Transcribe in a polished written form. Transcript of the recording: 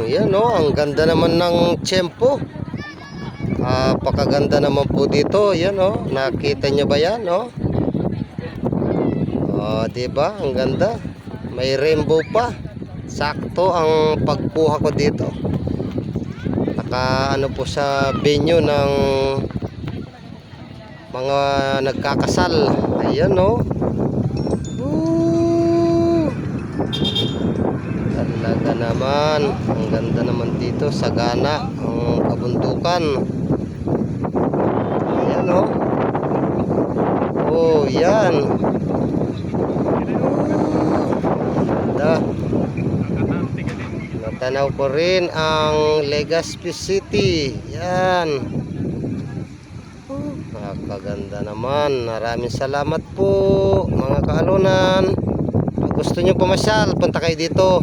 Yan oh, ang ganda naman ng tiyempo. Pakaganda naman po dito. Yan oh, nakita niyo ba yan oh? Diba? Ang ganda. May rainbow pa. Sakto ang pagkuha ko dito. Ano po sa venue ng mga nagkakasal. Ayan oh. Talaga naman. Ang ganda naman dito. Sagana ang kabundukan. Ayan oh. Oh, yan. Ganda. Natanaw ko rin ang Legazpi City. Yan. Napakaganda naman. Maraming salamat po mga kaalunan. Kung gusto nyo pumasyal, punta kayo dito.